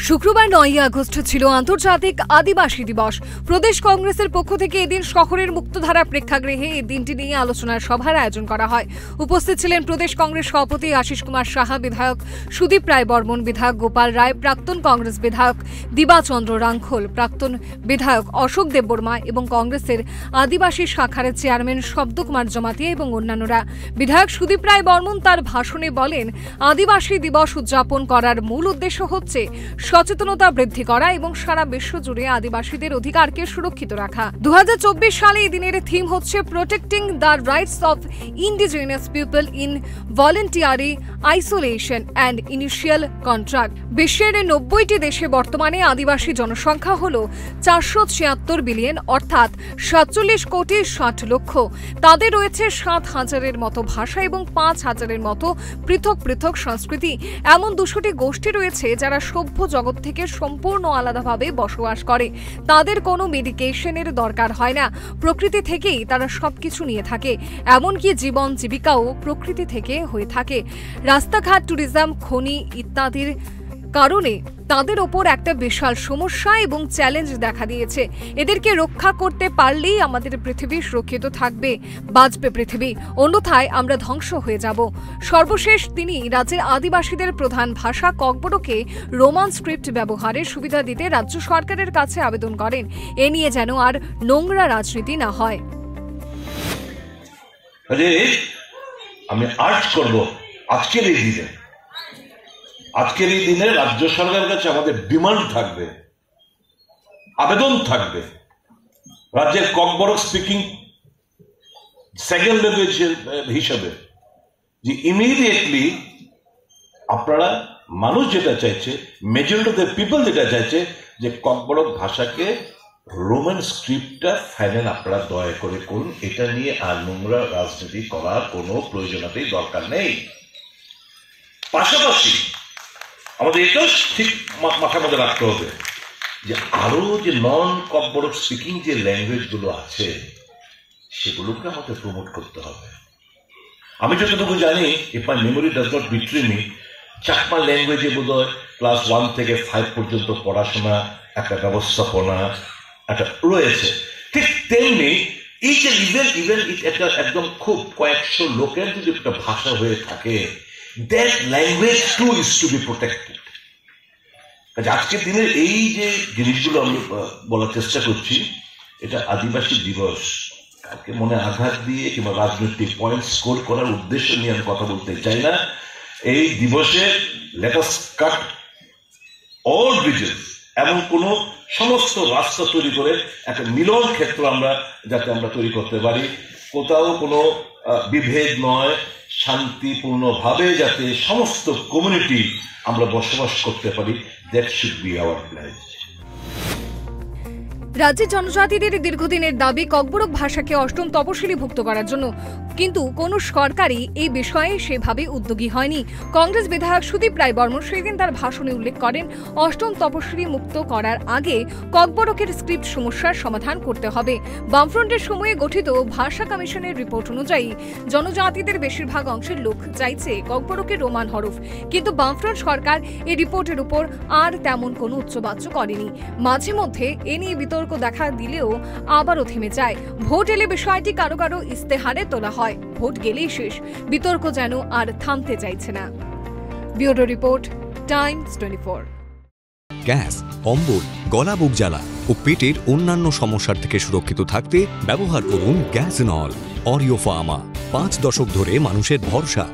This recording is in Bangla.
শুক্রবার 9 আগস্ট ছিল আন্তর্জাতিক আদিবাসী দিবস। প্রদেশ কংগ্রেসের পক্ষ থেকে এদিন শহরের মুক্তধারা প্রেক্ষাগৃহে এই দিনটি নিয়ে আলোচনার সভার আয়োজন করা হয়। উপস্থিত ছিলেন প্রদেশ কংগ্রেস সভাপতি আশিস কুমার সাহা, বিধায়ক সুদীপ রায় বর্মন, বিধায়ক গোপাল রায়, প্রাক্তন কংগ্রেস বিধায়ক দিবাচন্দ্র রাঙ্খল, প্রাক্তন বিধায়ক অশোক দেববর্মা এবং কংগ্রেসের আদিবাসী শাখার চেয়ারম্যান শব্দকুমার জমাতিয়া এবং অন্যান্যরা। বিধায়ক সুদীপ রায় বর্মন তার ভাষণে বলেন, আদিবাসী দিবস উদযাপন করার মূল উদ্দেশ্য হচ্ছে সচেতনতা বৃদ্ধি করা এবং সারা বিশ্ব জুড়ে আদিবাসীদের অধিকারকে সুরক্ষিত রাখা। 2024 সালে এই দিনের থিম হচ্ছে protecting the rights of indigenous people in voluntary isolation and initial contract. বিশ্বের 90টি দেশে বর্তমানে আদিবাসী জনসংখ্যা হল 476 বিলিয়ন, অর্থাৎ 47 কোটি 60 লক্ষ। তাদের রয়েছে 7,000-এর মতো ভাষা এবং 5,000-এর মতো পৃথক পৃথক সংস্কৃতি। এমন 200টি গোষ্ঠী রয়েছে যারা সভ্য জগৎ থেকে সম্পূর্ণ আলাদাভাবে বসবাস করে। তাদের কোনো মেডিকেশনের দরকার হয় না, প্রকৃতি থেকেই তারা সবকিছু নিয়ে থাকে। এমনকি জীবন জীবিকাও প্রকৃতি থেকে হয়ে থাকে। রাস্তাঘাট, ট্যুরিজম, খনি ইত্যাদির কারণে তাদের ওপর একটা বিশাল সমস্যা এবং চ্যালেঞ্জ দেখা দিয়েছে। এদেরকে রক্ষা করতে পারলেই আমাদের পৃথিবী সুরক্ষিত থাকবে, বাঁচবে পৃথিবী, অন্যথায় আমরা ধ্বংস হয়ে যাব। সর্বশেষ তিনি রাজ্যের আদিবাসীদের প্রধান ভাষা ককবরকে রোমান স্ক্রিপ্ট ব্যবহারের সুবিধা দিতে রাজ্য সরকারের কাছে আবেদন করেন। এ নিয়ে যেন আর নোংরা রাজনীতি না হয়। আমি আর্জ করব আজকের এই দিনে রাজ্য সরকারের কাছে আমাদের ডিমান্ড থাকবে, আবেদন থাকবে, রাজ্যের ককবরক স্পিকিং সেকেন্ড ল্যাঙ্গুয়েজ হিসাবে যে ইমিডিয়েটলি আপনারা, মানুষ যেটা চাইছে, মেজরিটি অফ দ্য পিপল যেটা চাইছে যে ককবরক ভাষাকে রোমান স্ক্রিপ্টটা ফাইনাল আপনারা দয়া করে করুন। এটা নিয়ে আর নোংরা রাজনীতি করার কোনো প্রয়োজনীয়তাই দরকার নেই। পাশাপাশি আমাদের এটাও ঠিক মাথার মধ্যে রাখতে হবে যে আরো যে নন ককবরক স্পিকিং যে ল্যাঙ্গুয়েজ গুলো আছে সেগুলোকে আমাদের প্রমোট করতে হবে। আমি যতটুকু জানি, if my memory does not betray me, Chakma ল্যাঙ্গুয়েজে বোধহয় ক্লাস 1 থেকে 5 পর্যন্ত পড়াশোনা একটা ব্যবস্থাপনা একটা রয়েছে। ঠিক তেমনি এই যে ইভেন একটা একদম খুব কয়েকশো লোকের যদি একটা ভাষা হয়ে থাকে, that language too is to be protected. আজকের দিনের এই যে জিনিসগুলো আমি বলার চেষ্টা করছি, এটা আদিবাসী দিবস কাউকে মনে আঘাত দিয়ে কিংবা রাজনৈতিক পয়েন্ট স্কোর করার উদ্দেশ্য নিয়ে আমি কথা বলতে চাই না। এই দিবসে let us cut all bridges, এমন কোন সমস্ত রাস্তা তৈরি করে একটা মিলন ক্ষেত্র আমরা যাতে আমরা তৈরি করতে পারি, কোথাও কোনো বিভেদ নয়, শান্তিপূর্ণভাবে যাতে সমস্ত কমিউনিটি আমরা বসবাস করতে পারি, that should be hour plan. রাজ্যের জনজাতিদের দীর্ঘদিনের দাবি ককবরক ভাষাকে 8ম তপশিলিভুক্ত করার জন্য, কিন্তু কোনো সরকারই এই বিষয়ে সেভাবে উদ্যোগী হয়নি। কংগ্রেস বিধায়ক সুদীপ রায় বর্মন সেদিন তার ভাষণে উল্লেখ করেন, 8ম তপশিলি মুক্ত করার আগে ককবরকের স্ক্রিপ্ট সমস্যার সমাধান করতে হবে। বামফ্রন্টের সময়ে গঠিত ভাষা কমিশনের রিপোর্ট অনুযায়ী জনজাতিদের বেশিরভাগ অংশের লোক চাইছে ককবরকের রোমান হরফ, কিন্তু বামফ্রন্ট সরকার এই রিপোর্টের উপর আর তেমন কোনো উচ্চবাচ্য করেনি। মাঝে মধ্যে এ নিয়ে বিতর্ক দেখা দিলেও আবারও থেমে যায়। ভোট এলে বিষয়টি কারো কারো ইস্তেহারে তোলা হয়, ভোট গেলেই শেষ, বিতর্ক যেন আর থামতে চাইছে না। Bureau report, Times 24। গ্যাস, অম্বল, গলা বুক জ্বালা ও পেটের অন্যান্য সমস্যার থেকে সুরক্ষিত থাকতে ব্যবহার করুন গ্যাসনল অরিও ফার্মা। 5 দশক ধরে মানুষের ভরসা।